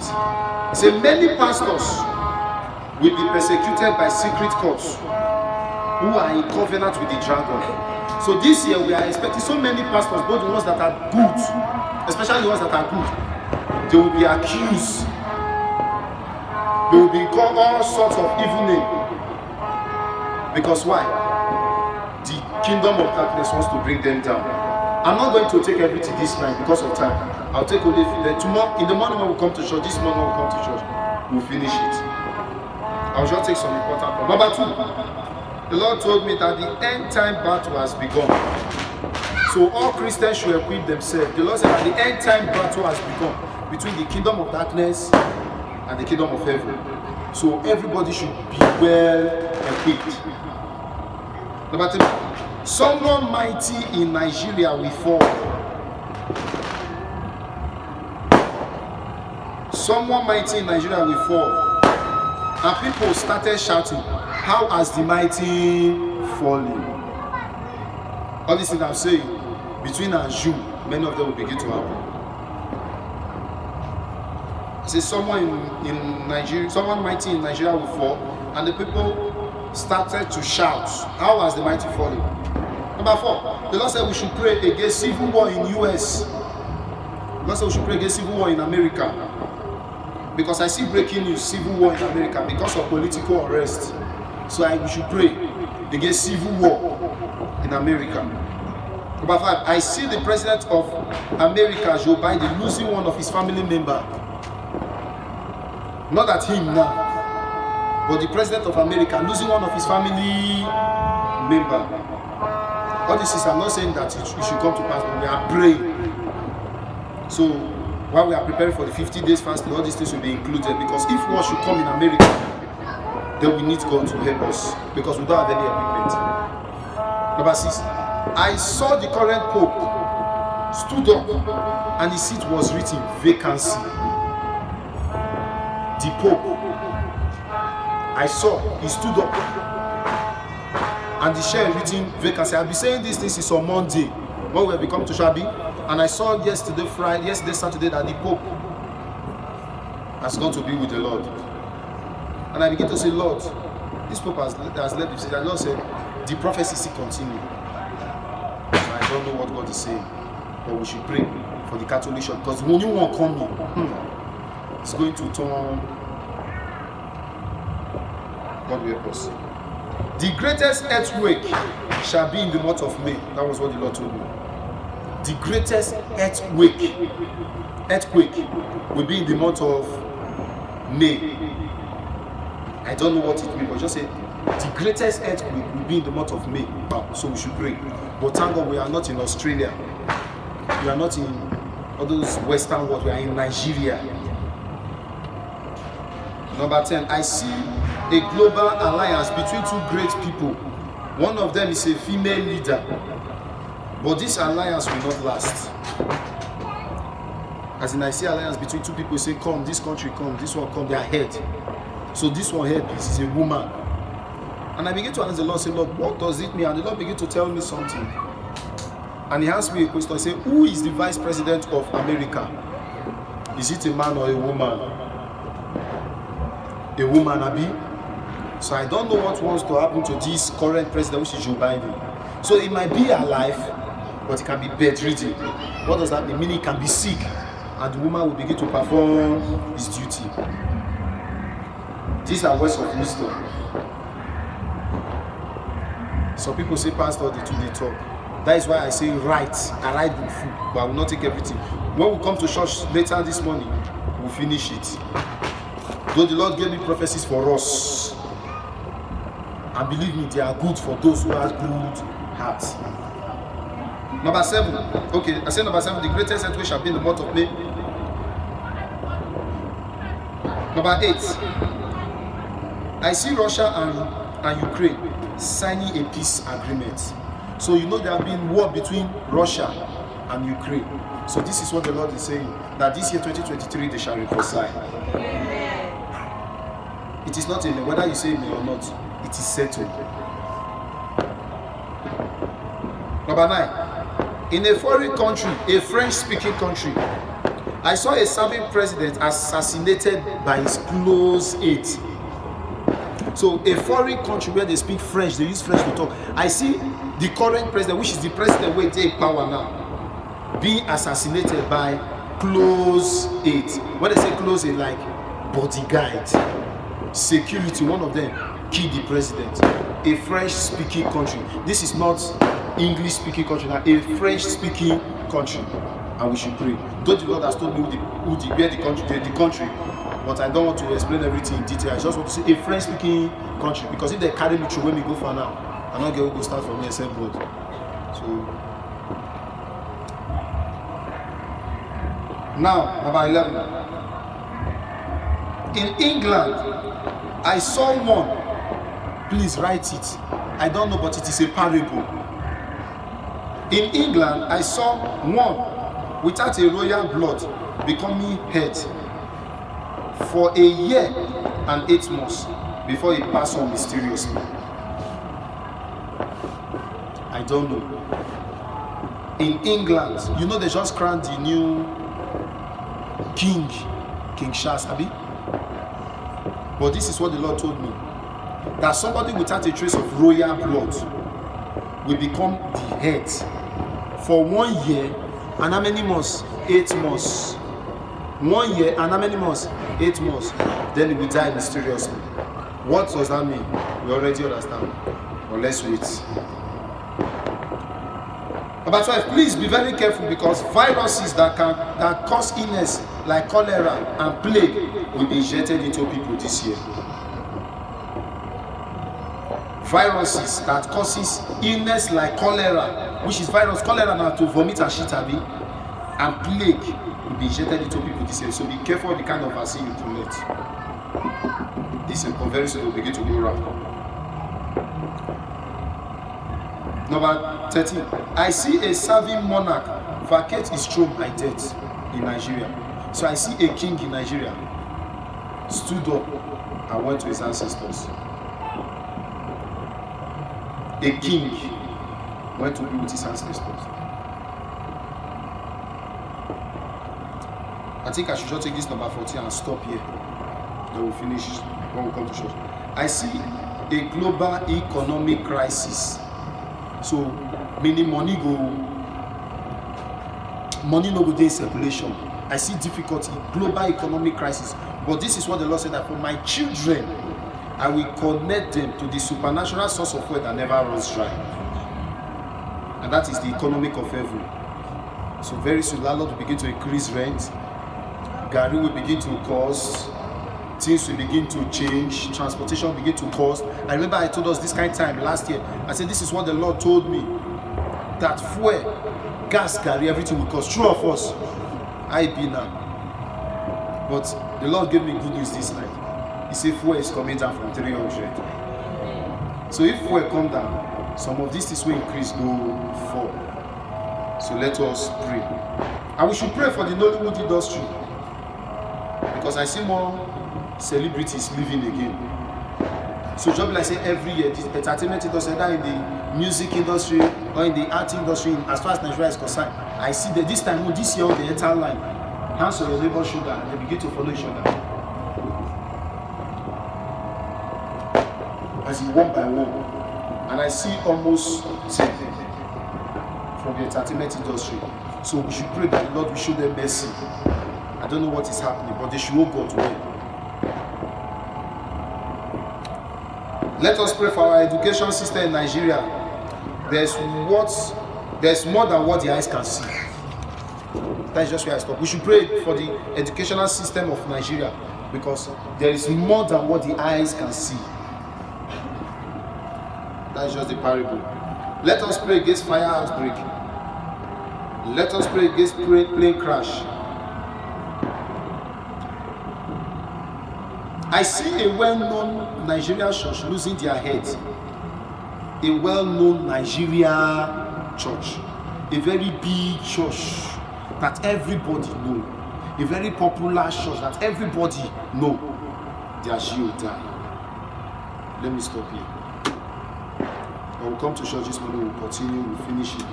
it. He said, many pastors will be persecuted by secret cults who are in covenant with the dragon. So this year we are expecting so many pastors, both the ones that are good, especially the ones that are good, they will be accused. They will be called all sorts of evil names. Because why? The kingdom of darkness wants to bring them down. I'm not going to take everything this night because of time. I'll take only tomorrow in the morning when we come to church. This morning when we come to church, we'll finish it. I'll just take some important points. Number 2, the Lord told me that the end time battle has begun. So all Christians should equip themselves. The Lord said that the end time battle has begun between the kingdom of darkness and the kingdom of heaven. So everybody should be well equipped. Number 3, someone mighty in Nigeria will fall. Someone mighty in Nigeria will fall. And people started shouting, how has the mighty fallen? All these things I'm saying, between and June, many of them will begin to happen. I say someone in Nigeria, someone mighty in Nigeria will fall, and the people started to shout, how has the mighty fallen? Number 4, the Lord said we should pray against civil war in US. The Lord said we should pray against civil war in America. Because I see breaking news, civil war in America because of political unrest. So we should pray against civil war in America. Number 5, I see the president of America, Joe Biden, losing one of his family members. Not at him now, but the president of America losing one of his family members. All this is, I'm not saying that it should come to pass, but we are praying. So while we are preparing for the 50 days fasting, all these things will be included, because if war should come in America, then we need God to help us, because we don't have any equipment. Number 6, I saw the current Pope stood up and his seat was written vacancy. The Pope, I saw, he stood up and the chair written vacancy. I'll be saying these things is on Monday when we have become to Shabi, and I saw yesterday Saturday that the Pope has gone to be with the Lord. And I begin to say, Lord, this Pope has left him. The Lord said, the prophecy still continue. So I don't know what God is saying, but we should pray for the Catholic Church, because when you want coming, it's going to turn. God will help us. The greatest earthquake shall be in the month of May. That was what the Lord told me. The greatest earthquake will be in the month of May. I don't know what it means, but just say the greatest earthquake will be in the month of May. So we should pray. But thank God we are not in Australia. We are not in all those Western world. We are in Nigeria. Number 10, I see a global alliance between two great people. One of them is a female leader, but this alliance will not last. As in, I see alliance between two people, say, come, this country come, this one come, they are head. So this one head is a woman. And I begin to ask the Lord, say, Lord, what does it mean? And the Lord begin to tell me something. And he asked me a question, I say, who is the vice president of America? Is it a man or a woman? A woman, Abi? So I don't know what wants to happen to this current president, which is Joe Biden. So it might be alive, but it can be bedridden. What does that mean? Meaning it can be sick, and the woman will begin to perform his duty. These are words of wisdom. Some people say, Pastor, they talk. That is why I say write. I write good food, but I will not take everything. When we come to church later this morning, we'll finish it. Though the Lord gave me prophecies for us, and believe me, they are good for those who have good hearts. Number 7. Okay, I said number 7, the greatest earthquake shall be in the month of May. Number 8, I see Russia and Ukraine signing a peace agreement. So you know there have been war between Russia and Ukraine. So this is what the Lord is saying, that this year 2023 they shall reconcile. It is not amen, whether you say amen or not, it is settled. Number 9, in a foreign country, a French-speaking country, I saw a serving president assassinated by his close aides. So a foreign country where they speak French, they use French to talk. I see the current president, which is the president who take power now, being assassinated by close aides. When they say close aid, like bodyguard, security, one of them killed the president. A French-speaking country. This is not English-speaking country, now a French-speaking country. And we should pray. Though the Lord has told me where the country, but I don't want to explain everything in detail. I just want to say a French-speaking country, because if they carry me through when we go for now, I'm not going to start from here except God. So now, number 11. In England, I saw one. Please write it. I don't know, but it is a parable. In England, I saw one without a royal blood becoming head for a year and 8 months before he passed on mysteriously. I don't know. In England, you know, they just crowned the new King Charles, Abi. But this is what the Lord told me, that somebody without a trace of royal blood will become the head for 1 year and how many months? 8 months. 1 year and how many months? 8 months. Then he will die mysteriously. What does that mean? We already understand. But let's wait. Number 12, please be very careful, because viruses that cause illness like cholera and plague will be injected into people this year. Viruses that causes illness like cholera, which is virus, cholera now to vomit and shit, abi, and plague will be injected into people this year. So be careful the kind of vaccine you collect. This is very soon will begin to go around. Number 13. I see a serving monarch vacate his throne by death in Nigeria. So I see a king in Nigeria stood up and went to his ancestors. A king went to be with his ancestors. I think I should just take this number 14 and stop here. Then we'll finish when we come to church. I see a global economic crisis. So meaning money no go dey circulation. I see difficulty, global economic crisis. But this is what the Lord said, that for my children, I will connect them to the supernatural source of wealth that never runs dry. And that is the economic of heaven. So very soon, landlord will begin to increase rent. Gari will begin to cost. Things will begin to change. Transportation will begin to cost. I remember I told us this kind of time last year. I said, this is what the Lord told me. That fuel, gas, gari, everything will cost. True of us. I be now. But the Lord gave me good news this night. He said fuel is coming down from 300. So if fuel come down, some of these things will increase, go fall. So let us pray. And we should pray for the Nollywood industry. Because I see more celebrities living again. So just like I say, every year, the entertainment industry, either in the music industry or in the art industry, as far as Nigeria is concerned, I see that this time, this year, the entire line, hands on your neighbor's shoulder, and they begin to follow each other. As in one by one. And I see almost 10 from the entertainment industry. So we should pray that the Lord will show them mercy. I don't know what is happening, but they should know God well. Let us pray for our education system in Nigeria. There's more than what the eyes can see. That's just where I stop. We should pray for the educational system of Nigeria, because there is more than what the eyes can see. That's just the parable. Let us pray against fire outbreak. Let us pray against plane crash. I see a well-known Nigerian church losing their head. A well-known Nigeria church. A very big church that everybody know. A very popular church that everybody know. Their Gio die. Let me stop here. When we come to church this morning, we'll continue, we'll finish it.